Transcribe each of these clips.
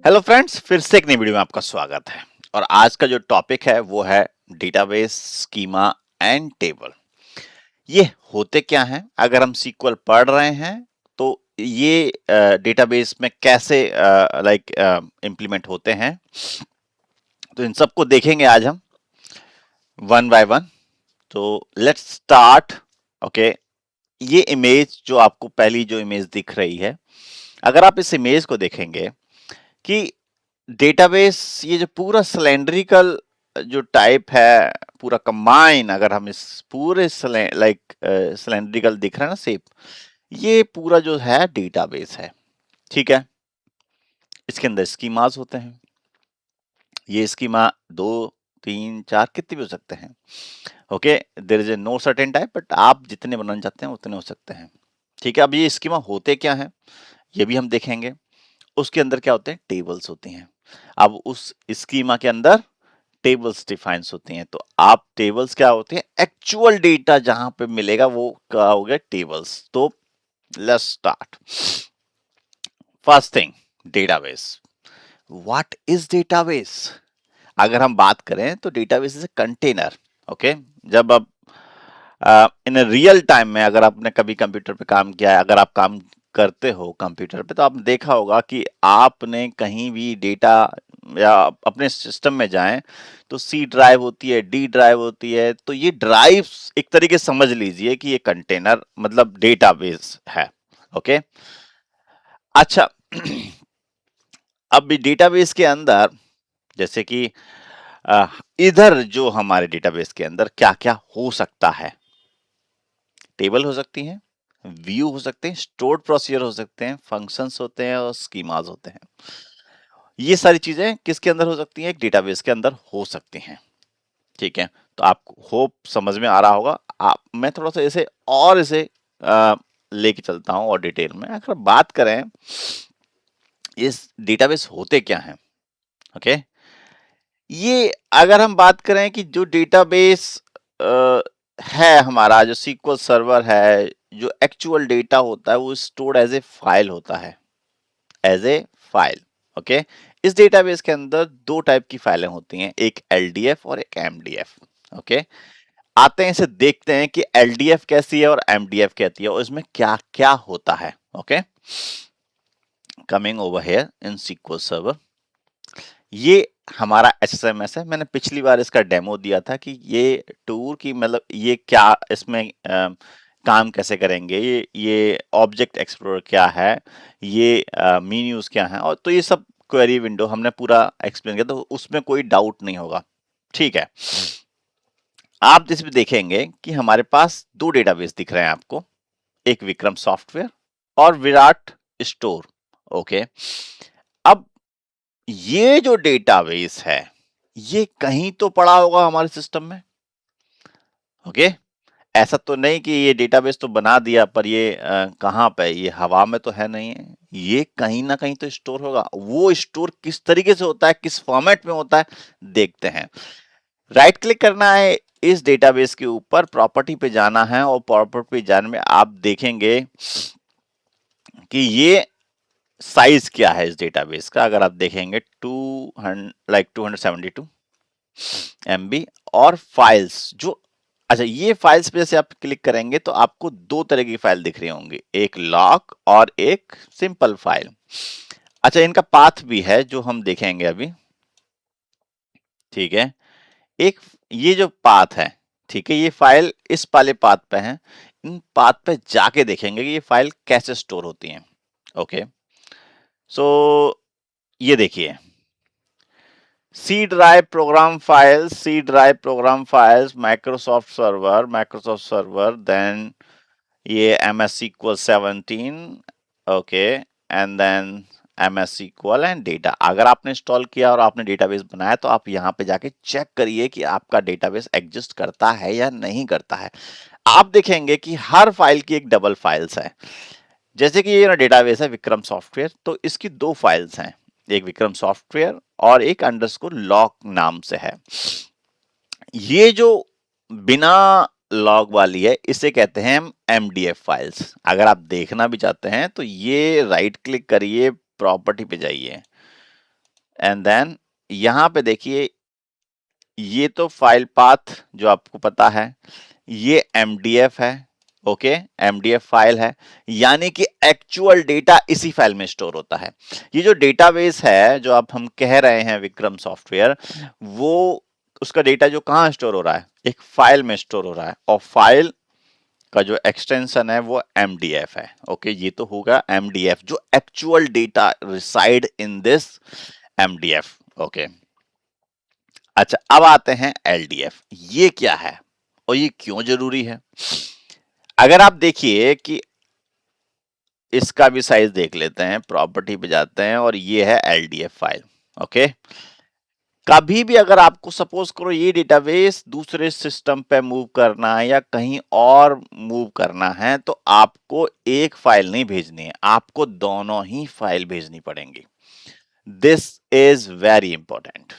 Hello friends, फिर से एक नई वीडियो में आपका स्वागत है। और आज का जो टॉपिक है वो है डेटाबेस, स्कीमा एंड टेबल। ये होते क्या हैं? अगर हम सीक्वल पढ़ रहे हैं तो ये डेटाबेस में कैसे इम्प्लीमेंट होते हैं, तो इन सबको देखेंगे आज हम वन बाय वन। तो लेट्स स्टार्ट। ओके, ये इमेज जो आपको पहली जो इमेज दिख रही है, अगर आप इस इमेज को देखेंगे कि डेटाबेस, ये जो पूरा सिलेंड्रिकल जो टाइप है, पूरा कंबाइन, अगर हम इस पूरे सिलेंड्रिकल दिख रहा है ना शेप, ये पूरा जो है डेटाबेस है। ठीक है, इसके अंदर स्कीमास होते हैं। ये स्कीमा 2, 3, 4 कितने भी हो सकते हैं। Okay, there is a no certain type, but आप जितने बनाना चाहते हैं उतने हो सकते हैं। ठीक है, अब ये स्कीमा होते क्या है ये भी हम देखेंगे। उसके अंदर क्या होते हैं? टेबल्स होती हैं। अब उस स्कीमा के अंदर टेबल्स डिफाइंस होती हैं। तो आप टेबल्स क्या होते हैं? एक्चुअल डेटा जहां पे मिलेगा वो क्या हो गया? टेबल्स। तो let's start. First thing, database. What is database? अगर हम बात करें तो database is a container. Okay, जब अब इन रियल टाइम में अगर आपने कभी कंप्यूटर पे काम किया है, अगर आप काम करते हो कंप्यूटर पे, तो आपने देखा होगा कि आपने कहीं भी डेटा या अपने सिस्टम में जाएं तो सी ड्राइव होती है, डी ड्राइव होती है। तो ये ड्राइव्स एक तरीके से समझ लीजिए कि ये कंटेनर मतलब डेटाबेस है। ओके, अच्छा। अब डेटाबेस के अंदर जैसे कि अ, इधर जो हमारे डेटाबेस के अंदर क्या क्या हो सकता है? टेबल हो सकती हैं, व्यू हो सकते हैं, स्टोर्ड प्रोसीजर हो सकते हैं, फंक्शंस होते हैं और स्कीमास होते हैं। ये सारी चीजें किसके अंदर हो सकती हैं? एक डेटाबेस के अंदर हो सकती हैं। ठीक है, तो आपको होप समझ में आ रहा होगा। आप मैं थोड़ा सा इसे लेके चलता हूं और डिटेल में। अगर बात करें इस डेटाबेस होते क्या हैं। ओके, ये अगर हम बात करें कि जो डेटाबेस है, हमारा जो सीक्वल सर्वर है, जो एक्चुअल डेटा होता है वो स्टोर्ड एज ए फाइल होता है, एज ए फाइल। ओके, इस डेटाबेस के अंदर दो टाइप की फाइलें होती हैं, एक एलडीएफ और एक एमडीएफ। ओके, आते हैं इसे देखते हैं कि एलडीएफ कैसी है और एमडीएफ कैसी है और इसमें क्या क्या होता है। Okay, coming over here in SQL server, ये हमारा एचएसएमएस है। मैंने पिछली बार इसका डेमो दिया था कि ये टूर की मतलब ये क्या इसमें काम कैसे करेंगे, ये ऑब्जेक्ट एक्सप्लोरर क्या है, ये मेन्यूज क्या है, और तो ये सब क्वेरी विंडो हमने पूरा एक्सप्लेन किया, तो उसमें कोई डाउट नहीं होगा। ठीक है, आप जिसमें देखेंगे कि हमारे पास दो डेटाबेस दिख रहे हैं आपको, एक विक्रम सॉफ्टवेयर और विराट स्टोर। ओके, अब ये जो डेटाबेस है ये कहीं तो पड़ा होगा हमारे सिस्टम में। ओके, ऐसा तो नहीं कि ये डेटाबेस तो बना दिया पर ये कहाँ पे? ये हवा में तो है नहीं है, ये कहीं ना कहीं तो स्टोर होगा। वो स्टोर किस तरीके से होता है, किस फॉर्मेट में होता है, देखते हैं। राइट क्लिक करना है इस डेटाबेस के ऊपर, प्रॉपर्टी पे जाना है और प्रॉपर्टी पे जाने में आप देखेंगे कि ये साइज क्या है इस डेटाबेस का। अगर आप देखेंगे 272 MB और फाइल्स जो, अच्छा, ये फाइल्स पे जैसे आप क्लिक करेंगे तो आपको दो तरह की फाइल दिख रही होंगी, एक लॉक और एक सिंपल फाइल। अच्छा, इनका पाथ भी है जो हम देखेंगे अभी। ठीक है, एक ये जो पाथ है, ठीक है, ये फाइल इस वाले पाथ पे है। इन पाथ पे जाके देखेंगे कि ये फाइल कैसे स्टोर होती है। ओके, सो ये देखिए, C drive program files, C drive program files, Microsoft server, then ये MS SQL 17। Okay, and then MS SQL and data. अगर आपने इंस्टॉल किया और आपने डेटाबेस बनाया तो आप यहाँ पे जाके चेक करिए कि आपका डेटाबेस एग्जिस्ट करता है या नहीं करता है। आप देखेंगे कि हर फाइल की एक डबल फाइल्स है। जैसे कि ये ना डेटाबेस है विक्रम सॉफ्टवेयर, तो इसकी दो फाइल्स हैं, एक विक्रम सॉफ्टवेयर और एक अंडरस्कोर लॉग नाम से है। ये जो बिना लॉग वाली है इसे कहते हैं MDF फाइल्स। अगर आप देखना भी चाहते हैं तो ये राइट क्लिक करिए, प्रॉपर्टी पे जाइए, एंड देन यहां पे देखिए, ये तो फाइल पाथ जो आपको पता है, ये एमडीएफ है। ओके, एमडीएफ फाइल है, यानी कि एक्चुअल डेटा इसी फाइल में स्टोर होता है। ये जो डेटाबेस है जो आप हम कह रहे हैं विक्रम सॉफ्टवेयर, वो उसका डेटा जो कहाँ स्टोर हो रहा है, एक फाइल में स्टोर हो रहा है, और फाइल का जो एक्सटेंशन है वो एमडीएफ है। ओके, ये तो होगा एमडीएफ, जो actual data reside in this MDF. Okay, अच्छा, अब आते हैं एलडीएफ। ये क्या है और ये क्यों जरूरी है? अगर आप देखिए कि इसका भी साइज देख लेते हैं, प्रॉपर्टी पे जाते हैं, और ये है एलडीएफ फाइल। ओके, कभी भी अगर आपको सपोज करो ये डेटाबेस दूसरे सिस्टम पे मूव करना है या कहीं और मूव करना है, तो आपको एक फाइल नहीं भेजनी है, आपको दोनों ही फाइल भेजनी पड़ेंगी। This is very important.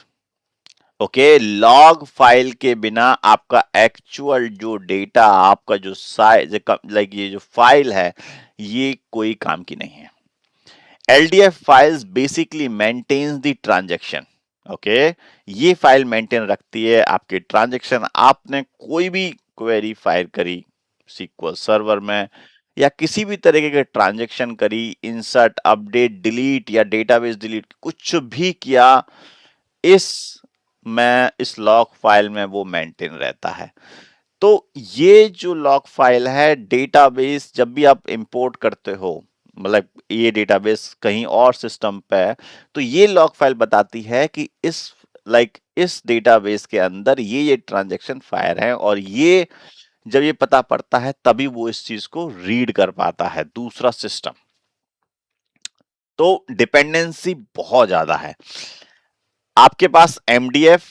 Okay, log file के बिना आपका एक्चुअल जो डेटा, आपका जो साइज, लाइक ये जो फाइल है, ये कोई काम की नहीं है। LDF files basically maintains the transaction. Okay, ये फाइल मेंटेन रखती है आपके ट्रांजैक्शन। आपने कोई भी क्वेरी फाइल करी SQL सर्वर में, या किसी भी तरीके के ट्रांजैक्शन करी, इंसर्ट, अपडेट, डिलीट या डेटाबेस डिलीट, कुछ भी किया, इस इस लॉग फाइल में वो मेंटेन रहता है। तो ये जो लॉग फाइल है, डेटाबेस जब भी आप इंपोर्ट करते हो, मतलब ये डेटाबेस कहीं और सिस्टम पे है, तो ये लॉग फाइल बताती है कि इस डेटाबेस के अंदर ये ट्रांजैक्शन फाइल है, और ये जब ये पता पड़ता है तभी वो इस चीज को रीड कर पाता है दूसरा सिस्टम। तो डिपेंडेंसी बहुत ज्यादा है। आपके पास एमडीएफ,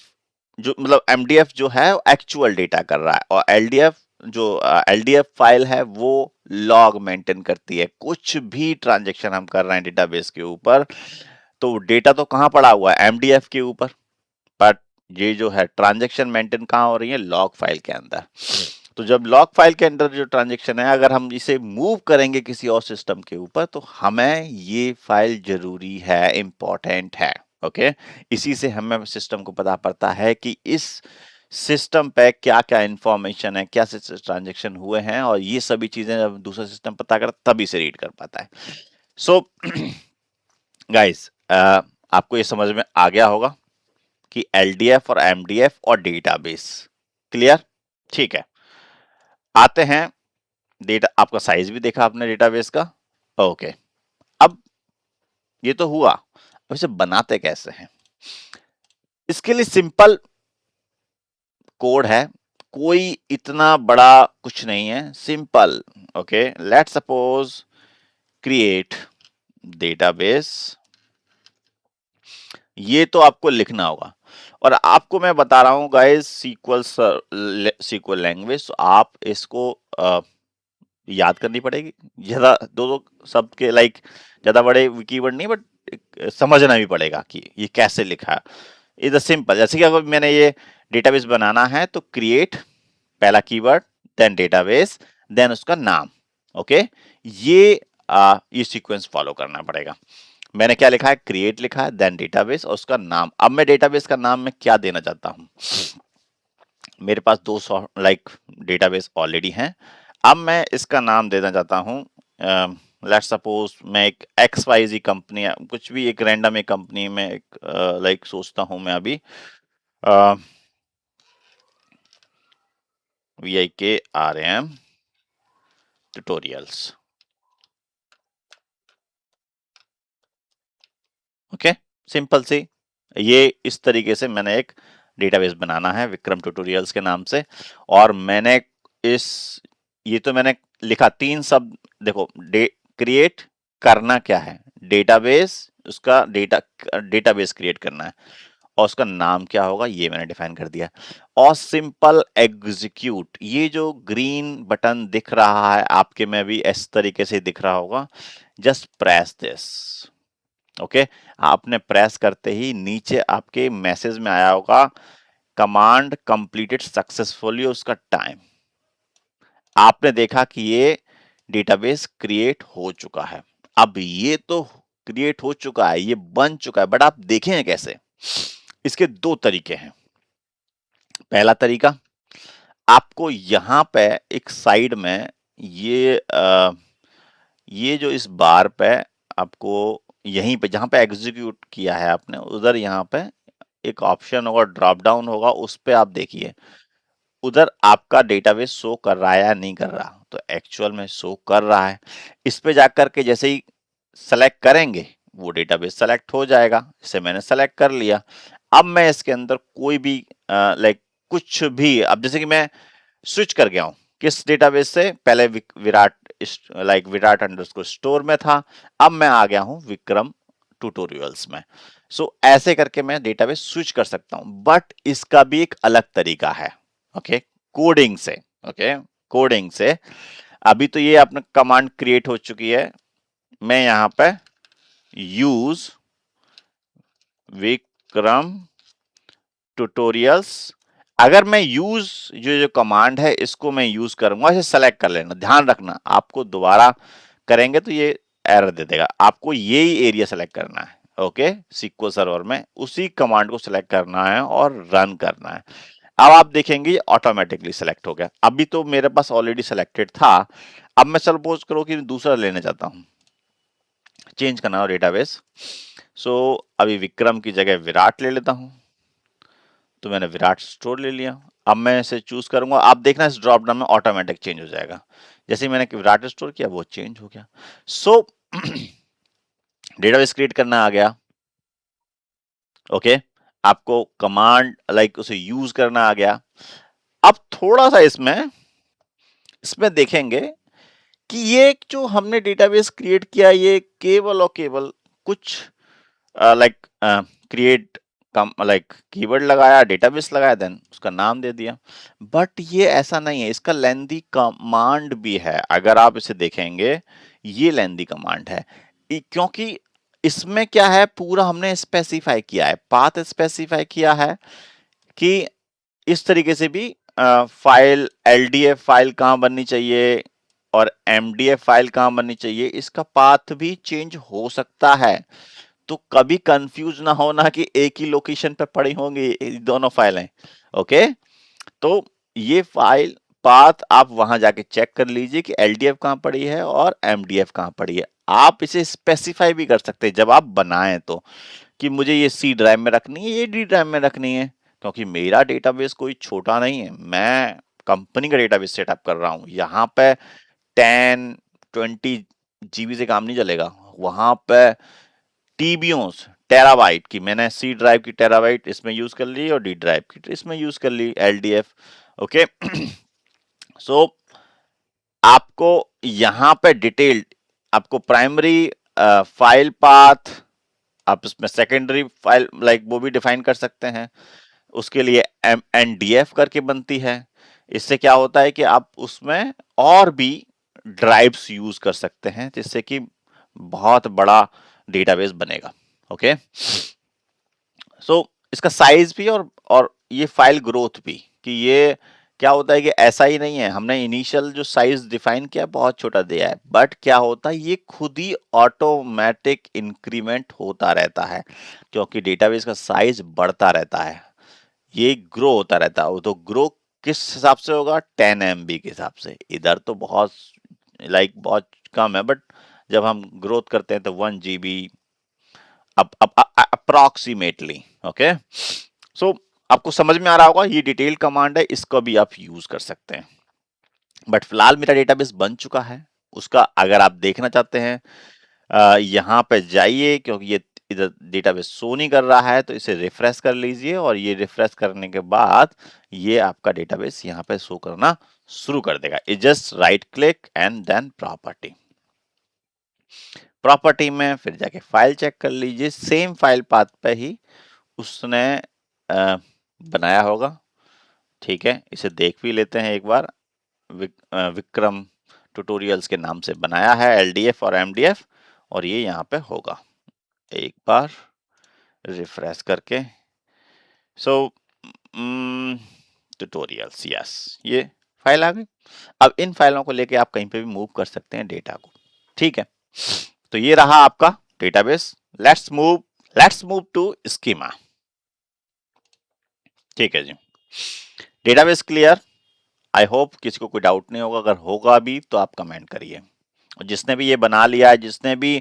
जो मतलब एमडीएफ जो है एक्चुअल डेटा कर रहा है, और एलडीएफ जो एलडीएफ फाइल है वो लॉग मेंटेन करती है। कुछ भी ट्रांजैक्शन हम कर रहे हैं डेटाबेस के ऊपर, तो डेटा तो कहाँ पड़ा हुआ है, एमडीएफ के ऊपर, बट ये जो है ट्रांजैक्शन मेंटेन कहाँ हो रही है, लॉग फाइल के अंदर। तो जब लॉग फाइल के अंदर जो ट्रांजैक्शन है, अगर हम इसे मूव करेंगे किसी और सिस्टम के ऊपर, तो हमें ये फाइल जरूरी है, इंपॉर्टेंट है। ओके, इसी से हमें सिस्टम को पता पड़ता है कि इस सिस्टम पे क्या क्या इंफॉर्मेशन है, क्या ट्रांजेक्शन हुए हैं, और ये सभी चीजें जब दूसरा सिस्टम पता कर तभी से रीड कर पाता है। सो गाइस, आपको ये समझ में आ गया होगा कि एलडीएफ और एमडीएफ और डेटाबेस। क्लियर? ठीक है, आते हैं डेटा। आपका साइज भी देखा आपने डेटाबेस का। ओके, अब ये तो हुआ, अब इसे बनाते कैसे हैं? इसके लिए सिंपल कोड है, कोई इतना बड़ा कुछ नहीं है, simple. Okay, let suppose create database, ये तो आपको लिखना होगा। और आपको मैं बता रहा हूं गाइस, सीक्वल लैंग्वेज, तो आप इसको याद करनी पड़ेगी। ज्यादा दो दो शब्द के, लाइक ज्यादा बड़े कीवर्ड नहीं, बट समझना भी पड़ेगा कि ये कैसे लिखा है। इज सिंपल, जैसे कि अगर मैंने ये डेटाबेस बनाना है, तो क्रिएट पहला कीवर्ड, देन डेटाबेस, देन उसका नाम। ओके, ये सीक्वेंस फॉलो करना पड़ेगा। मैंने क्या लिखा है, क्रिएट लिखा है, देन डेटाबेस और उसका नाम। अब मैं डेटाबेस का नाम में क्या देना चाहता हूं, मेरे पास दो डेटाबेस ऑलरेडी हैं। अब मैं इसका नाम देना चाहता हूं, लेट्स सपोज मैं एक एक्स वाई जी कंपनी, कुछ भी एक रैंडम एक कंपनी में एक सोचता हूं मैं अभी, VIKRM ट्यूटोरियल्स। ओके, सिंपल सी, ये इस तरीके से मैंने एक डेटाबेस बनाना है विक्रम ट्यूटोरियल्स के नाम से। और मैंने इस ये तो मैंने लिखा तीन शब्द, देखो क्रिएट करना क्या है, डेटाबेस, उसका डेटाबेस क्रिएट करना है, और उसका नाम क्या होगा ये मैंने डिफाइन कर दिया। और सिंपल एग्जीक्यूट, ये जो ग्रीन बटन दिख रहा है आपके में भी इस तरीके से दिख रहा होगा, जस्ट प्रेस दिस। ओके, आपने प्रेस करते ही नीचे आपके मैसेज में आया होगा कमांड कंप्लीटेड सक्सेसफुली, उसका टाइम। आपने देखा कि ये डेटाबेस क्रिएट हो चुका है। अब ये तो क्रिएट हो चुका है, ये बन चुका है, बट आप देखें कैसे? इसके दो तरीके हैं। पहला तरीका, आपको यहाँ पे एक साइड में ये जो इस बार पे आपको यहीं पे जहां पे एग्जीक्यूट किया है आपने, उधर यहाँ पे एक ऑप्शन होगा, ड्रॉप डाउन होगा, उस पे आप देखिए उधर आपका डेटाबेस शो कर रहा है या नहीं कर रहा। तो एक्चुअल में शो कर रहा है। इस पे जाकर के जैसे ही सेलेक्ट करेंगे वो डेटाबेस सेलेक्ट हो जाएगा। इसे मैंने सेलेक्ट कर लिया। अब मैं इसके अंदर कोई भी लाइक कुछ भी, अब जैसे कि मैं स्विच कर गया हूं किस डेटाबेस से, पहले विराट विराट अंडरस्कोर स्टोर में था, अब मैं आ गया हूं विक्रम ट्यूटोरियल्स में। सो ऐसे करके मैं डेटाबेस स्विच कर सकता हूं, बट इसका भी एक अलग तरीका है। ओके, कोडिंग से। ओके, कोडिंग से। अभी तो ये अपना कमांड क्रिएट हो चुकी है। मैं यहां पे यूज विक्रम ट्यूटोरियल्स, अगर मैं यूज जो कमांड है इसको मैं यूज करूंगा, इसे सेलेक्ट कर लेना। ध्यान रखना, आपको दोबारा करेंगे तो ये एरर दे देगा। आपको यही एरिया सेलेक्ट करना है। ओके, SQL सर्वर में उसी कमांड को सेलेक्ट करना है और रन करना है। अब आप देखेंगे ऑटोमेटिकली सेलेक्ट हो गया। अभी तो मेरे पास ऑलरेडी सेलेक्टेड था। अब मैं सपोज करो कि दूसरा लेना चाहता हूं, चेंज करना हो डेटाबेस। सो अभी विक्रम की जगह विराट ले लेता हूं। तो मैंने विराट स्टोर ले लिया। अब मैं इसे चूज करूंगा, आप देखना इस ड्रॉप डाउन में ऑटोमेटिक चेंज हो जाएगा। जैसे ही मैंने विराट स्टोर किया वो चेंज हो गया। सो डेटाबेस क्रिएट करना आ गया। ओके, आपको कमांड उसे यूज करना आ गया। अब थोड़ा सा इसमें इसमें देखेंगे कि ये जो हमने डेटाबेस क्रिएट किया, ये केवल और केवल कुछ क्रिएट कीवर्ड लगाया, डेटाबेस लगाया, देन उसका नाम दे दिया। बट ये ऐसा नहीं है, इसका लेंदी कमांड भी है। अगर आप इसे देखेंगे, ये लेंदी कमांड है। क्योंकि इसमें क्या है, पूरा हमने स्पेसिफाई किया है, पाथ स्पेसिफाई किया है कि इस तरीके से भी फाइल एलडीएफ फाइल कहाँ बननी चाहिए और एमडीएफ फाइल कहाँ बननी चाहिए, इसका पाथ भी चेंज हो सकता है। तो कभी कंफ्यूज ना होना कि एक ही लोकेशन पे पड़ी होंगी दोनों फाइलें। ओके, तो ये फाइल पाथ आप वहां जाके चेक कर लीजिए कि एलडीएफ कहां पड़ी है और एमडीएफ कहां पड़ी है। आप इसे स्पेसिफाई भी कर सकते हैं जब आप बनाएं तो, कि मुझे ये सी ड्राइव में रखनी है, ये डी ड्राइव में रखनी है। क्योंकि मेरा डेटाबेस कोई छोटा नहीं है, मैं कंपनी का डेटाबेस सेटअप कर रहा हूं। यहाँ पे 10-20 GB से काम नहीं चलेगा। वहां पे टीबीओस, टेराबाइट की मैंने सी ड्राइव की टेराबाइट इसमें यूज कर ली और डी ड्राइव की इसमें यूज कर ली, एलडीएफ। ओके, सो आपको यहां पे डिटेल्ड, आपको प्राइमरी फाइल पाथ, आप इसमें सेकेंडरी फाइल वो भी डिफाइन कर सकते हैं। उसके लिए एनडीएफ करके बनती है। इससे क्या होता है कि आप उसमें और भी ड्राइव्स यूज कर सकते हैं, जिससे कि बहुत बड़ा डेटाबेस बनेगा। ओके, सो इसका साइज भी और ये फाइल ग्रोथ भी, कि ये क्या होता है कि ऐसा ही नहीं है हमने इनिशियल जो साइज डिफाइन किया बहुत छोटा दिया है, बट क्या होता है ये खुद ही ऑटोमेटिक इंक्रीमेंट होता रहता है, क्योंकि डेटाबेस का साइज बढ़ता रहता है, ये ग्रो होता रहता है। वो तो ग्रो किस हिसाब से होगा, 10 MB के हिसाब से। इधर तो बहुत बहुत कम है, बट जब हम ग्रोथ करते हैं तो 1 GB अप्रोक्सीमेटली। ओके, सो आपको समझ में आ रहा होगा, ये डिटेल कमांड है, इसको भी आप यूज कर सकते हैं। बट फिलहाल मेरा डेटाबेस बन चुका है। उसका अगर आप देखना चाहते हैं, यहाँ पे जाइए, क्योंकि ये इधर डेटाबेस शो नहीं कर रहा है, तो इसे रिफ्रेश कर लीजिए और ये रिफ्रेश करने के बाद ये आपका डेटाबेस यहाँ पे शो करना शुरू कर देगा। It just right click and then property. Property में फिर जाके फाइल चेक कर लीजिए, सेम फाइल पाथ पे ही उसने बनाया होगा। ठीक है, इसे देख भी लेते हैं एक बार। विक्रम ट्यूटोरियल्स के नाम से बनाया है, एलडीएफ और एमडीएफ, और ये यहाँ पे होगा। एक बार रिफ्रेश करके, सो ट्यूटोरियल्स, यस, ये फाइल आ गई। अब इन फाइलों को लेके आप कहीं पे भी मूव कर सकते हैं डेटा को। ठीक है, तो ये रहा आपका database. Let's move to schema. ठीक है जी, डेटाबेस क्लियर। आई होप किसी को कोई डाउट नहीं होगा, अगर होगा भी तो आप कमेंट करिए। और जिसने भी ये बना लिया है, जिसने भी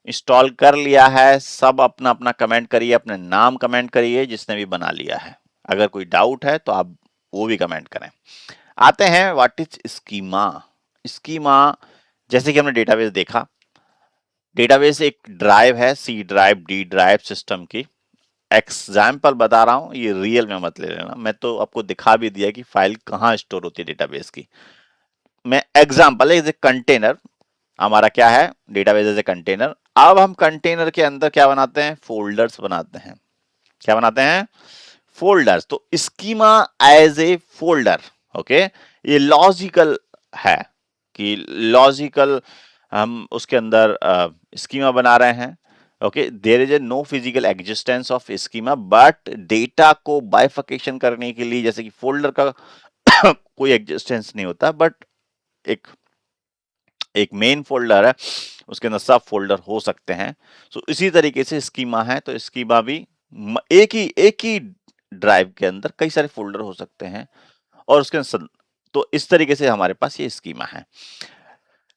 इंस्टॉल कर लिया है, सब अपना अपना कमेंट करिए, अपने नाम कमेंट करिए जिसने भी बना लिया है। अगर कोई डाउट है तो आप वो भी कमेंट करें। आते हैं व्हाट इज स्कीमा। स्कीमा, जैसे कि हमने डेटाबेस देखा, डेटाबेस एक ड्राइव है, C drive, D drive system की। एग्जाम्पल बता रहा हूं, ये रियल में मत ले लेना, मैं तो आपको दिखा भी दिया कि फाइल कहाँ स्टोर होती है डेटाबेस की। मैं एग्जाम्पल एज ए कंटेनर, हमारा क्या है, डेटाबेस एज ए कंटेनर। अब हम कंटेनर के अंदर क्या बनाते हैं, फोल्डर्स बनाते हैं। क्या बनाते हैं, फोल्डर्स। तो schema as a folder, okay, ये लॉजिकल है कि लॉजिकल हम उसके अंदर स्कीमा बना रहे हैं। Okay, there is a no physical existence of schema, but data को बाइफिकेशन करने के लिए, जैसे कि फोल्डर का कोई एग्जिस्टेंस नहीं होता, बट एक एक मेन फोल्डर है, उसके अंदर सब फोल्डर हो सकते हैं। सो इसी तरीके से स्कीमा है, तो स्कीमा भी एक ही ड्राइव के अंदर कई सारे फोल्डर हो सकते हैं, और तो इस तरीके से हमारे पास ये स्कीमा है।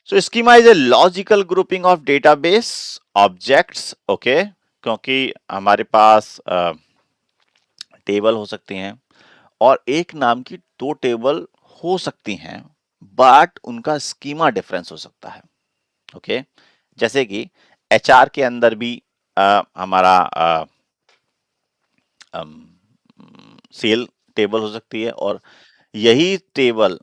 So schema is a logical grouping of database objects, okay, क्योंकि हमारे पास टेबल हो सकती हैं, और एक नाम की दो टेबल हो सकती हैं, बट उनका स्कीमा डिफरेंस हो सकता है। ओके, जैसे कि एचआर के अंदर भी हमारा सेल टेबल हो सकती है, और यही टेबल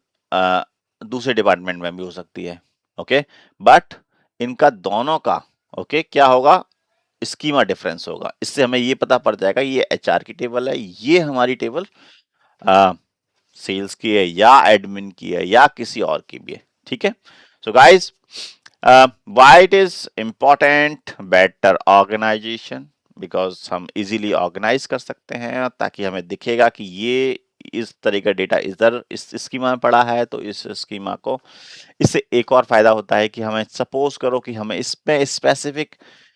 दूसरे डिपार्टमेंट में भी हो सकती है। ओके, बट इनका दोनों का क्या होगा, स्कीमा डिफरेंस होगा। इससे हमें ये पता पड़ जाएगा ये एचआर की टेबल है, ये हमारी टेबल सेल्स की है, या एडमिन की है, या किसी और की भी है। ठीक है, so guys, why it is important, better organisation, because हम इजीली ऑर्गेनाइज कर सकते हैं, ताकि हमें दिखेगा कि ये इस तरह का डेटा इधर इस स्कीमा में पड़ा है, तो इस स्कीमा को, इससे एक और फायदा होता है कि हमें, सपोज करो कि हमें इस पे स्पेसिफिक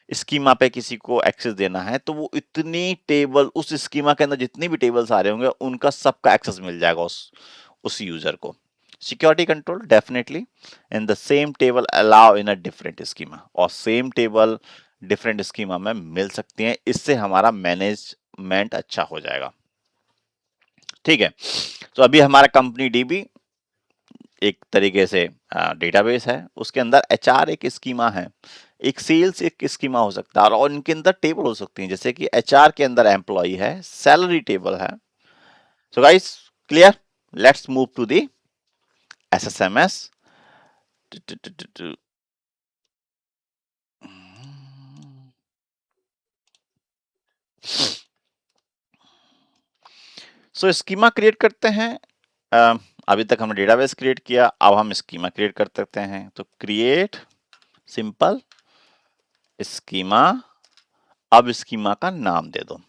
स्कीमा पे किसी को एक्सेस देना है, तो वो इतनी टेबल, उस स्कीमा के अंदर जितनी भी टेबल्स आ रहे होंगे, उनका सबका एक्सेस मिल जाएगा उस यूजर को। Security control, definitely in the same table allow in a different schema, और सेम टेबल डिफरेंट स्कीमा में मिल सकती हैं, इससे हमारा मैनेजमेंट अच्छा हो जाएगा। ठीक है, तो अभी हमारा कंपनी डीबी एक तरीके से डेटाबेस है, उसके अंदर एचआर एक स्कीमा है, एक सेल्स एक स्कीमा हो सकता है, और इनके अंदर टेबल हो सकती हैं, जैसे कि एचआर के अंदर एम्प्लॉय है, सैलरी टेबल है। So guys, clear, let's move to the SSMS. So schema create करते हैं। अभी तक हमने डेटाबेस क्रिएट किया, अब हम स्कीमा क्रिएट कर सकते हैं। तो क्रिएट सिंपल स्कीमा, अब स्कीमा का नाम दे दो,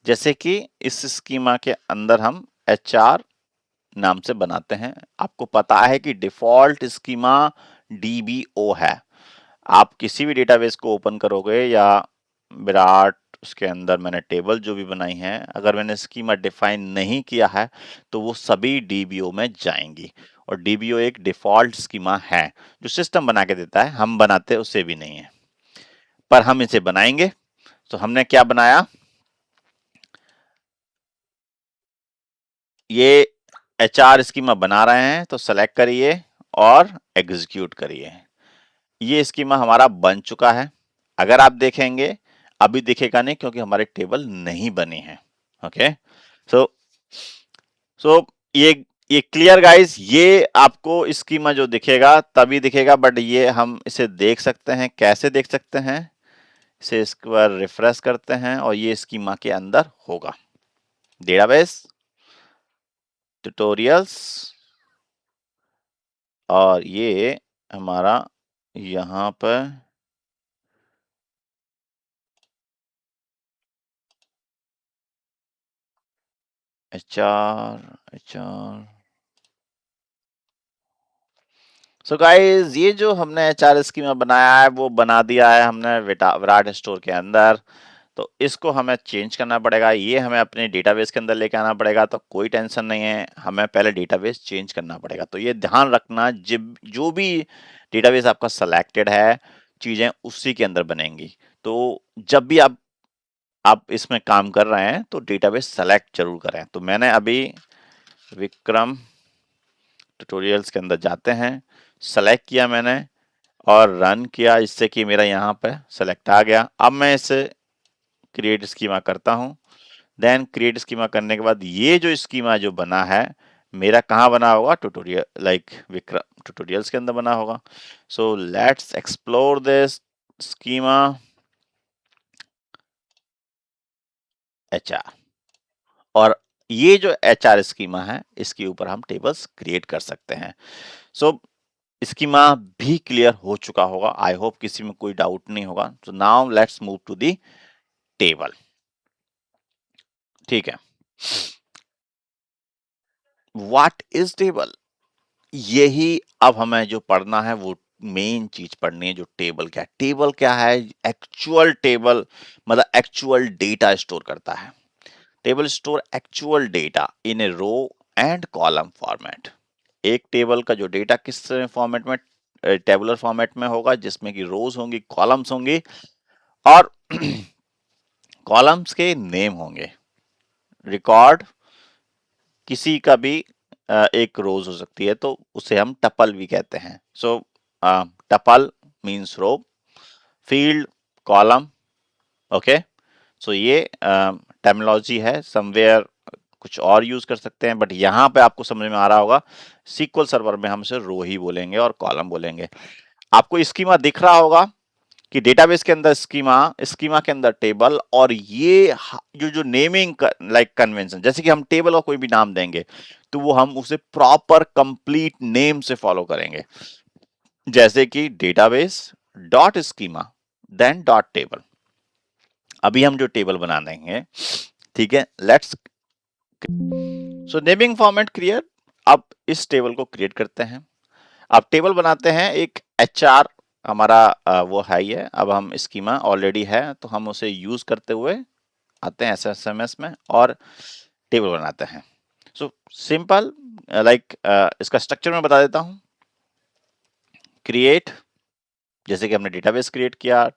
जैसे कि इस स्कीमा के अंदर हम एचआर नाम से बनाते हैं। आपको पता है कि डिफॉल्ट स्कीमा डीबीओ है। आप किसी भी डेटाबेस को ओपन करोगे, या विराट, उसके अंदर मैंने टेबल जो भी बनाई है, अगर मैंने स्कीमा डिफाइन नहीं किया है, तो वो सभी डीबीओ में जाएंगी, और डीबीओ एक डिफॉल्ट स्कीमा है जो सिस्टम बना के देता है, हम बनाते उससे भी नहीं है, पर हम इसे बनाएंगे। तो हमने क्या बनाया, ये एचआर स्कीमा बना रहे हैं, तो सेलेक्ट करिए और एग्जीक्यूट करिए। ये स्कीमा हमारा बन चुका है। अगर आप देखेंगे, अभी दिखेगा नहीं क्योंकि हमारे टेबल नहीं बनी है। ओके, सो सो ये ये क्लियर गाइस, ये आपको स्कीमा जो दिखेगा तभी दिखेगा, बट ये हम इसे देख सकते हैं। कैसे देख सकते हैं, इसे इस बार रिफ्रेश करते हैं, और ये स्कीमा के अंदर होगा, डेटाबेस ट्यूटोरियल्स, और ये हमारा यहाँ पर एचआर एचआर सो गाइस, ये जो हमने एचआर स्कीमा बनाया है वो बना दिया है हमने विराट स्टोर के अंदर। तो इसको हमें चेंज करना पड़ेगा, ये हमें अपने डेटाबेस के अंदर लेके आना पड़ेगा। तो कोई टेंशन नहीं है, हमें पहले डेटाबेस चेंज करना पड़ेगा। तो ये ध्यान रखना, जब जो भी डेटाबेस आपका सेलेक्टेड है, चीजें उसी के अंदर बनेंगी। तो जब भी आप इसमें काम कर रहे हैं तो डेटाबेस सेलेक्ट जरूर करें। तो मैंने अभी विक्रम ट्यूटोरियल्स के अंदर जाते हैं, सेलेक्ट किया मैंने और रन किया, जिससे कि मेरा यहाँ पे सेलेक्ट आ गया। अब मैं इसे क्रिएट स्कीमा करता हूँ। देन क्रिएट स्कीमा करने के बाद ये जो स्कीमा जो बना है मेरा कहाँ बना होगा, ट्यूटोरियल लाइक विक्रम ट्यूटोरियल्स के अंदर बना होगा। So let's explore this schema HR. और ये जो एचआर स्कीमा है इसके ऊपर हम टेबल्स क्रिएट कर सकते हैं। सो स्कीमा भी क्लियर हो चुका होगा, आई होप किसी में कोई डाउट नहीं होगा। So now let's move to the table. ठीक है, व्हाट इज टेबल, यही अब हमें जो पढ़ना है वो मेन चीज पढ़नी है। जो टेबल क्या है, टेबल क्या है, एक्चुअल टेबल मतलब एक्चुअल डेटा स्टोर करता है। Table store actual data in a row and column format. एक टेबल का जो डेटा किस फॉर्मेट में, टेबुलर फॉर्मेट में होगा, जिसमें कि रोज होंगी, कॉलम्स होंगी और कॉलम्स के नेम होंगे। रिकॉर्ड किसी का भी एक रोज हो सकती है, तो उसे हम टपल भी कहते हैं। सो टपल मींस रो, फील्ड कॉलम। ओके, सो ये टर्मिनोलॉजी है, समवेयर कुछ और यूज कर सकते हैं, बट यहाँ पे आपको समझ में आ रहा होगा सीक्वल सर्वर में हम इसे रो ही बोलेंगे और कॉलम बोलेंगे। आपको स्कीमा दिख रहा होगा कि डेटाबेस के अंदर स्कीमा, स्कीमा के अंदर टेबल, और ये जो नेमिंग लाइक कन्वेंशन, जैसे कि हम टेबल का कोई भी नाम देंगे तो वो हम उसे प्रॉपर कंप्लीट नेम से फॉलो करेंगे। जैसे कि database dot schema then dot table. अभी हम जो टेबल बना देंगे, ठीक है, let's so naming format create. अब इस टेबल को क्रिएट करते हैं। अब टेबल बनाते हैं, एक एचआर हमारा वो है ही है। अब हम स्कीमा ऑलरेडी है तो हम उसे यूज करते हुए आते हैं एसएसएमएस में और टेबल बनाते हैं। सो सिंपल लाइक इसका स्ट्रक्चर मैं बता देता हूँ। क्रिएट, जैसे कि हमने डेटाबेस क्रिएट किया,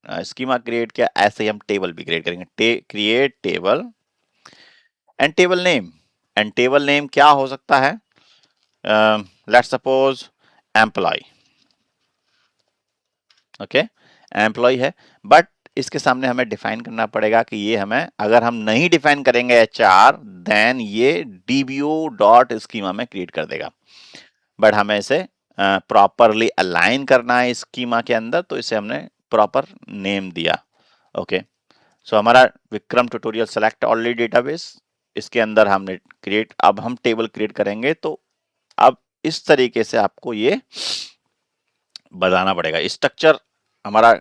स्कीमा क्रिएट किया, ऐसे ही हम टेबल भी क्रिएट करेंगे। Create table and table name. And table name क्या हो सकता है, let's suppose employee. Okay, employee है, बट इसके सामने हमें डिफाइन करना पड़ेगा कि ये हमें, अगर हम नहीं डिफाइन करेंगे एचआर, देन ये डीबीओ डॉट स्कीमा में क्रिएट कर देगा। बट हमें इसे प्रॉपरली अलाइन करना है स्कीमा के अंदर, तो इसे हमने प्रॉपर नेम दिया। ओके, सो हमारा Vikram tutorial select already database, इसके अंदर हमने क्रिएट, अब हम टेबल क्रिएट करेंगे। तो अब इस तरीके से आपको ये बताना पड़ेगा। स्ट्रक्चर हमारा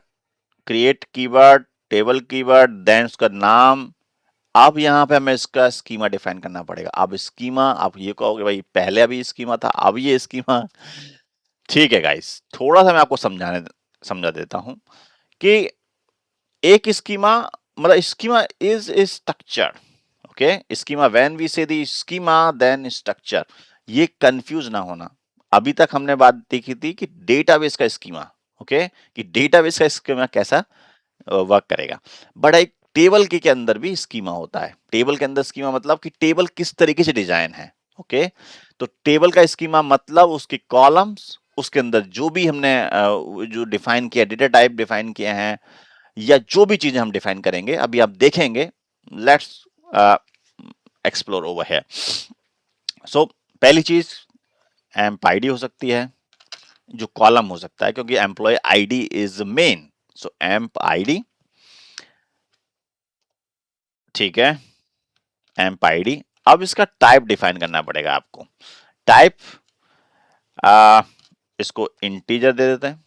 create keyword, table keyword, then उसका नाम। अब यहाँ पे हमें इसका स्कीमा डिफाइन करना पड़ेगा। अब स्कीमा, आप ये कहोगे भाई पहले अभी स्कीमा था अब ये स्कीमा, ठीक है गाइस, थोड़ा सा मैं आपको समझा देता हूं कि एक स्कीमा मतलब schema is a structure. Okay, schema, when we say the schema then structure, ये कंफ्यूज ना होना। अभी तक हमने बात देखी थी कि डेटाबेस का स्कीमा, ओके, कि डेटाबेस का स्कीमा कैसा वर्क करेगा। बट एक टेबल के अंदर भी स्कीमा होता है। टेबल के अंदर स्कीमा मतलब कि टेबल किस तरीके से डिजाइन है। ओके, तो टेबल का स्कीमा मतलब उसके कॉलम्स, उसके अंदर जो भी हमने जो डिफाइन किया, डेटा टाइप डिफाइन किए हैं, या जो भी चीजें हम डिफाइन करेंगे अभी आप देखेंगे। लेट्स एक्सप्लोर ओवर है। सो पहली चीज एम्प आईडी हो सकती है, जो कॉलम हो सकता है, क्योंकि employee ID is main. So emp ID, ठीक है, एम्प आईडी। अब इसका टाइप डिफाइन करना पड़ेगा आपको। टाइप इसको इंटीजर दे देते हैं,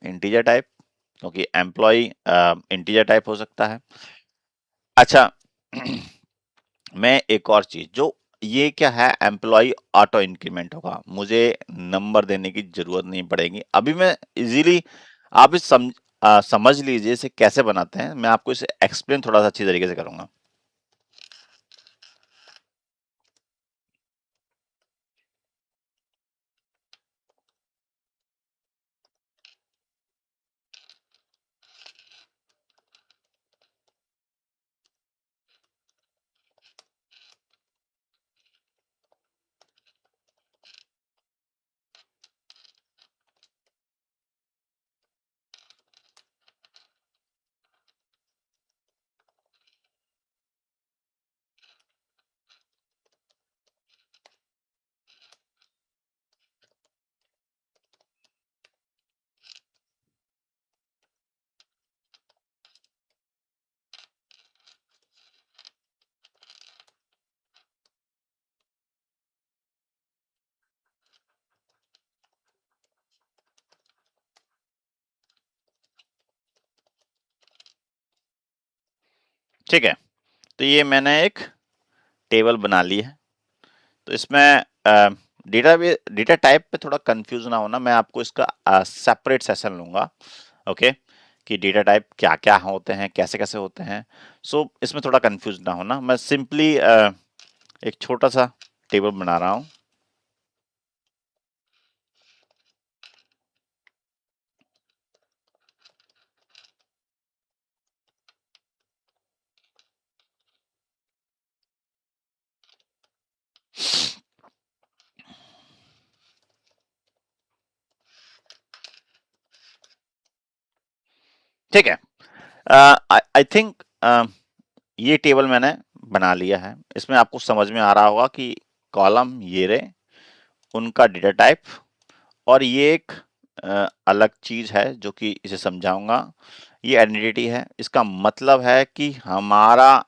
इंटीजर टाइप, क्योंकि एम्प्लॉय इंटीजर टाइप हो सकता है। अच्छा मैं एक और चीज, जो ये क्या है, एम्प्लॉय ऑटो इंक्रीमेंट होगा, मुझे नंबर देने की जरूरत नहीं पड़ेगी। अभी मैं इजीली, आप इस समझ लीजिए इसे कैसे बनाते हैं, मैं आपको इसे एक्सप्लेन थोड़ा सा अच्छी तरीके से करूंगा। ठीक है, तो ये मैंने एक टेबल बना ली है। तो इसमें डेटा डेटा टाइप पे थोड़ा कंफ्यूज ना होना, मैं आपको इसका सेपरेट सेशन लूंगा। ओके, कि डेटा टाइप क्या क्या होते हैं, कैसे कैसे होते हैं। सो इसमें थोड़ा कंफ्यूज ना होना, मैं सिंपली एक छोटा सा टेबल बना रहा हूँ। ठीक है, आई थिंक ये टेबल मैंने बना लिया है। इसमें आपको समझ में आ रहा होगा कि कॉलम ये रहे, उनका डेटा टाइप, और ये एक अलग चीज है जो कि इसे समझाऊंगा। ये आइडेंटिटी है, इसका मतलब है कि हमारा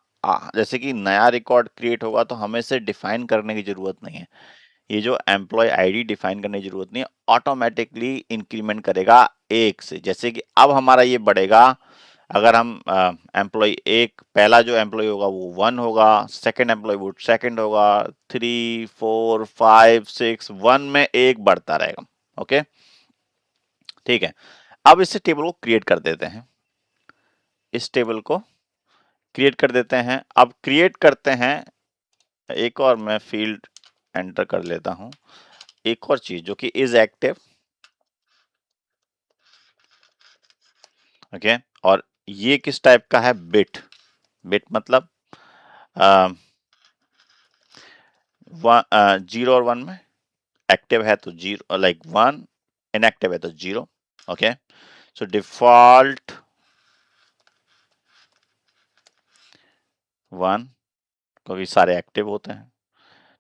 जैसे कि नया रिकॉर्ड क्रिएट होगा तो हमें इसे डिफाइन करने की जरूरत नहीं है। ये जो एम्प्लॉय आईडी डिफाइन करने की जरूरत नहीं है, ऑटोमेटिकली इंक्रीमेंट करेगा एक से। जैसे कि अब हमारा ये बढ़ेगा, अगर हम एम्प्लॉय एक, पहला जो एम्प्लॉय होगा वो 1 होगा, सेकंड एम्प्लॉय वो सेकंड होगा, 3 4 5 6, 1 में एक बढ़ता रहेगा। ओके, ठीक है। अब इस टेबल को क्रिएट कर देते हैं, इस टेबल को क्रिएट कर देते हैं। अब क्रिएट करते हैं, एक और मैं फील्ड एंटर कर लेता हूं, एक और चीज जो कि इज एक्टिव। ओके, और ये किस टाइप का है, बिट। बिट मतलब जीरो और वन में, एक्टिव है तो जीरो, लाइक वन, इनएक्टिव है तो जीरो। ओके, सो डिफॉल्ट वन, क्योंकि सारे एक्टिव होते हैं।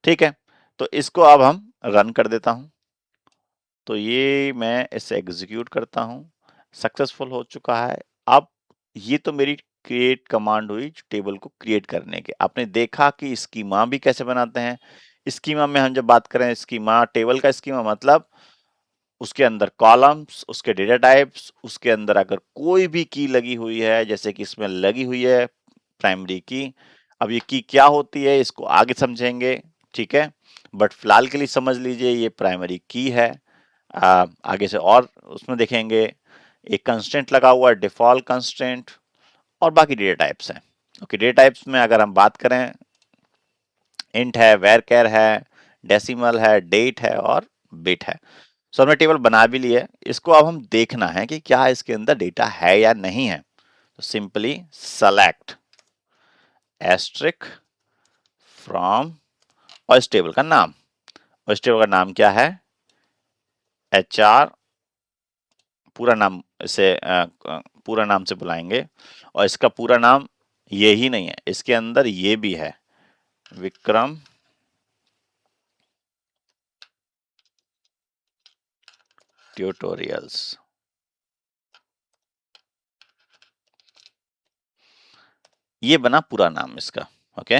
ठीक है, तो इसको अब हम रन कर देता हूं। तो ये मैं इसे एग्जीक्यूट करता हूँ, सक्सेसफुल हो चुका है। अब ये तो मेरी क्रिएट कमांड हुई टेबल को क्रिएट करने के। आपने देखा कि स्कीमा भी कैसे बनाते हैं। स्कीमा में हम जब बात करें, स्कीमा टेबल का स्कीमा मतलब उसके अंदर कॉलम्स, उसके डेटा टाइप्स, उसके अंदर अगर कोई भी की लगी हुई है, जैसे कि इसमें लगी हुई है प्राइमरी की। अब ये की क्या होती है इसको आगे समझेंगे, ठीक है, बट फिलहाल के लिए समझ लीजिए ये प्राइमरी की है। आगे से और उसमें देखेंगे, एक कंस्ट्रेंट लगा हुआ है, डिफॉल्ट कंस्ट्रेंट, और बाकी डेटा टाइप्स हैं। ओके, डेटा टाइप्स में अगर हम बात करें, इंट है, वेरचर है, डेसिमल है, डेट है और बिट है। सो हमने टेबल बना भी लिया है, इसको अब हम देखना है कि क्या इसके अंदर डेटा है या नहीं है। तो सिंपली सेलेक्ट एस्ट्रिक फ्रॉम, और इस टेबल का नाम, और इस टेबल का नाम क्या है, HR, पूरा नाम इसे पूरा नाम से बुलाएंगे। और इसका पूरा नाम ये ही नहीं है, इसके अंदर ये भी है, विक्रम ट्यूटोरियल्स। ये बना पूरा नाम इसका। ओके,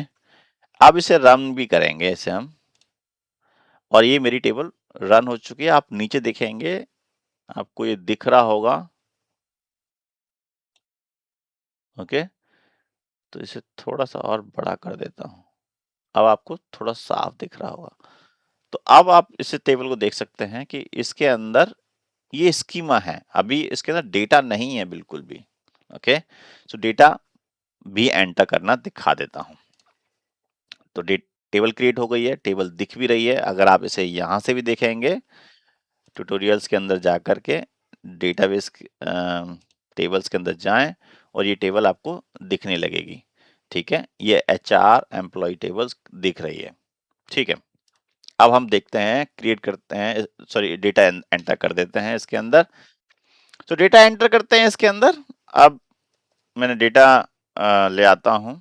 अब इसे रन भी करेंगे इसे हम, और ये मेरी टेबल रन हो चुकी है। आप नीचे देखेंगे, आपको ये दिख रहा होगा। ओके, तो इसे थोड़ा सा और बड़ा कर देता हूं। अब आपको थोड़ा साफ दिख रहा होगा। तो अब आप इस टेबल को देख सकते हैं कि इसके अंदर ये स्कीमा है, अभी इसके अंदर डेटा नहीं है बिल्कुल भी। ओके, सो डेटा भी एंटर करना दिखा देता हूं। तो टेबल क्रिएट हो गई है, टेबल दिख भी रही है। अगर आप इसे यहां से भी देखेंगे ट्यूटोरियल्स के अंदर जा करके डेटाबेस टेबल्स के अंदर जाएं और ये टेबल आपको दिखने लगेगी। ठीक है, ये एचआर एम्प्लॉय टेबल्स दिख रही है। ठीक है, अब हम देखते हैं, क्रिएट करते हैं, सॉरी डेटा एंटर कर देते हैं इसके अंदर। तो डेटा एंटर करते हैं इसके अंदर। अब मैंने डेटा ले आता हूं।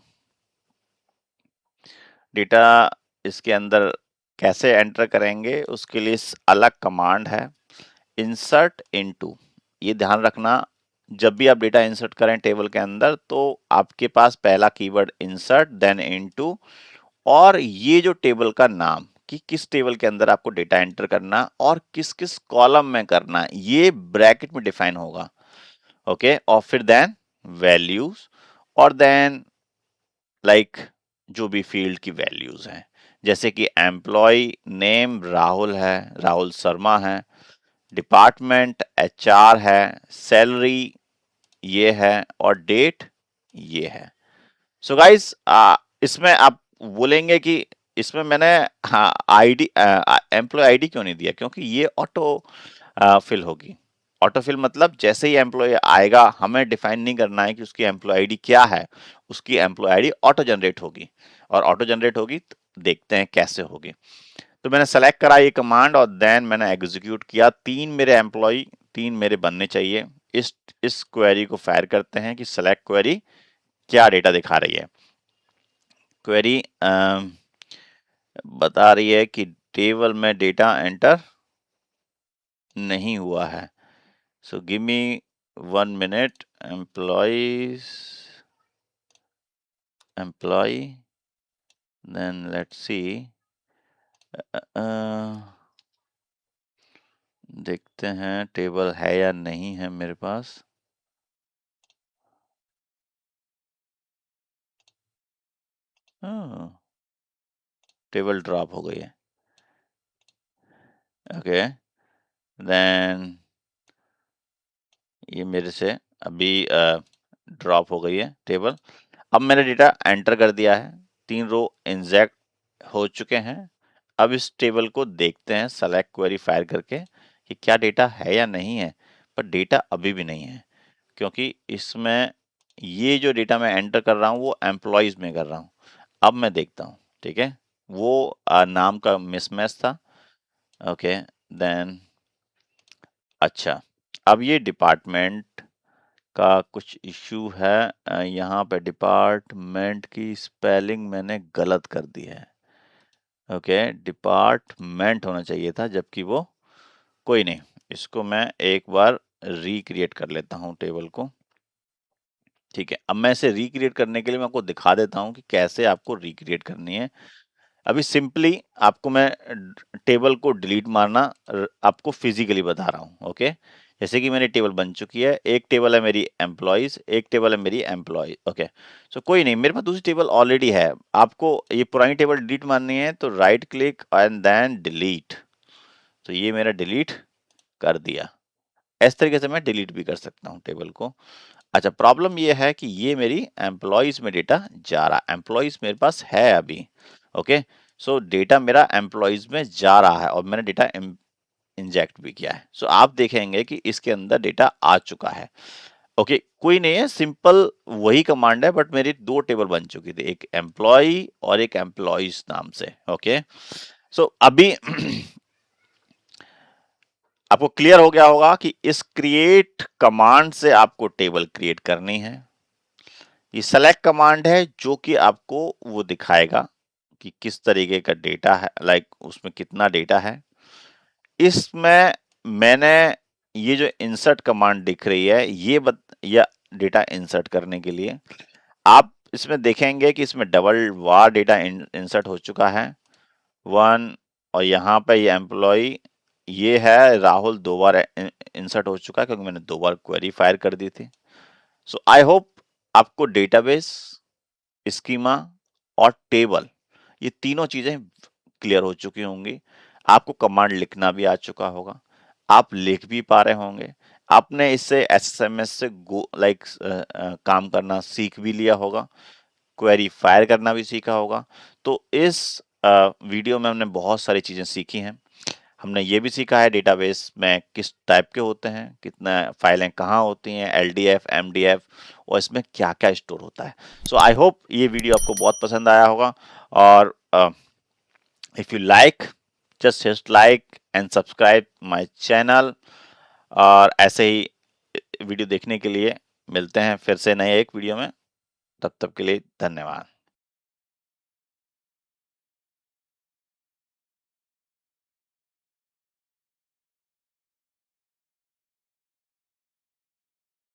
डेटा इसके अंदर कैसे एंटर करेंगे उसके लिए अलग कमांड है, इंसर्ट इनटू। ये ध्यान रखना, जब भी आप डेटा इंसर्ट करें टेबल के अंदर तो आपके पास पहला कीवर्ड इंसर्ट देन इनटू, और ये जो टेबल का नाम कि किस टेबल के अंदर आपको डेटा एंटर करना और किस किस कॉलम में करना, ये ब्रैकेट में डिफाइन होगा। ओके, और फिर देन वैल्यूज, और देन लाइक जो भी फील्ड की वैल्यूज हैं, जैसे कि एम्प्लॉय नेम राहुल है, राहुल शर्मा है, डिपार्टमेंट एचआर है, सैलरी ये है, और डेट ये है। सो गाइस, इसमें आप बोलेंगे कि इसमें मैंने हाँ आईडी एम्प्लॉय आईडी क्यों नहीं दिया, क्योंकि ये ऑटो फिल होगी। ऑटो फिल मतलब जैसे ही एम्प्लॉय आएगा हमें डिफाइन नहीं करना है कि उसकी एम्प्लॉय आईडी क्या है, उसकी एम्प्लॉय आईडी ऑटो जनरेट होगी, और ऑटो जनरेट होगी तो देखते हैं कैसे होगी। तो मैंने सेलेक्ट करा ये कमांड और देन मैंने एग्जीक्यूट किया। तीन मेरे बनने चाहिए। इस क्वेरी को फायर करते हैं कि सेलेक्ट क्वेरी क्या डेटा दिखा रही है। क्वेरी बता रही है कि टेबल में डेटा एंटर नहीं हुआ है। So give me 1 minute. Employee then let's see, देखते हैं टेबल है या नहीं है मेरे पास। टेबल ड्रॉप हो गई है। ओके, देन ये मेरे से अभी ड्रॉप हो गई है टेबल। अब मैंने डेटा एंटर कर दिया है, 3 रो इंजेक्ट हो चुके हैं। अब इस टेबल को देखते हैं सेलेक्ट क्वेरी फायर करके कि क्या डेटा है या नहीं है। पर डेटा अभी भी नहीं है, क्योंकि इसमें ये जो डेटा मैं एंटर कर रहा हूँ वो एम्प्लॉयज में कर रहा हूँ। अब मैं देखता हूँ, ठीक है, वो नाम का मिसमैच था। ओके, देन अच्छा, अब ये डिपार्टमेंट का कुछ इश्यू है। यहाँ पे डिपार्टमेंट की स्पेलिंग मैंने गलत कर दी है। ओके, डिपार्टमेंट होना चाहिए था, जबकि वो कोई नहीं। इसको मैं एक बार रिक्रिएट कर लेता हूँ टेबल को। ठीक है, अब मैं इसे रिक्रिएट करने के लिए मैं आपको दिखा देता हूँ कि कैसे आपको रिक्रिएट करनी है। अभी सिंपली आपको मैं टेबल को डिलीट मारना आपको फिजिकली बता रहा हूँ। ओके, जैसे कि मेरी टेबल बन चुकी है, एक टेबल है मेरी एम्प्लॉयज, एक टेबल है मेरी एम्प्लॉय। ओके, सो कोई नहीं, मेरे पास दूसरी टेबल ऑलरेडी है। आपको ये पुरानी टेबल डिलीट मारनी है तो right click and then delete. तो ये मेरा डिलीट कर दिया। इस तरीके से मैं डिलीट भी कर सकता हूँ टेबल को। अच्छा, प्रॉब्लम ये है कि ये मेरी एम्प्लॉयज में डेटा जा रहा है, एम्प्लॉयज मेरे पास है अभी। ओके, सो डेटा मेरा एम्प्लॉयज में जा रहा है और मैंने डेटा इंजेक्ट भी किया है। सो आप देखेंगे कि इसके अंदर डेटा आ चुका है। ओके, कोई नहीं है, सिंपल वही कमांड है, बट मेरी 2 टेबल बन चुकी थी, एक एम्प्लॉय और एक एम्प्लॉयज नाम से। ओके, सो अभी आपको क्लियर हो गया होगा कि इस क्रिएट कमांड से आपको टेबल क्रिएट करनी है। ये सेलेक्ट कमांड है जो कि आपको वो दिखाएगा कि किस तरीके का डेटा है, लाइक उसमें कितना डेटा है। इसमें मैंने ये जो इंसर्ट कमांड दिख रही है या डेटा इंसर्ट करने के लिए आप इसमें देखेंगे कि इसमें डबल वार डेटा इंसर्ट हो चुका है 1, और यहाँ पे ये एम्प्लॉय ये है राहुल 2 बार इंसर्ट हो चुका है, क्योंकि मैंने 2 बार क्वेरी फायर कर दी थी। सो आई होप आपको डेटाबेस, स्कीमा और टेबल ये तीनों चीजें क्लियर हो चुकी होंगी। आपको कमांड लिखना भी आ चुका होगा, आप लिख भी पा रहे होंगे, आपने इससे एसएसएमएस से काम करना सीख भी लिया होगा, क्वेरी फायर करना भी सीखा होगा। तो इस वीडियो में हमने बहुत सारी चीजें सीखी हैं। हमने ये भी सीखा है डेटाबेस में किस टाइप के होते हैं, कितना फाइलें कहाँ होती हैं, एलडीएफ, एमडीएफ, और इसमें क्या-क्या स्टोर होता है। सो आई होप ये वीडियो आपको बहुत पसंद आया होगा, और if you like, just hit like and subscribe my channel. और ऐसे ही वीडियो देखने के लिए मिलते हैं फिर से नए एक वीडियो में। तब तक के लिए धन्यवाद।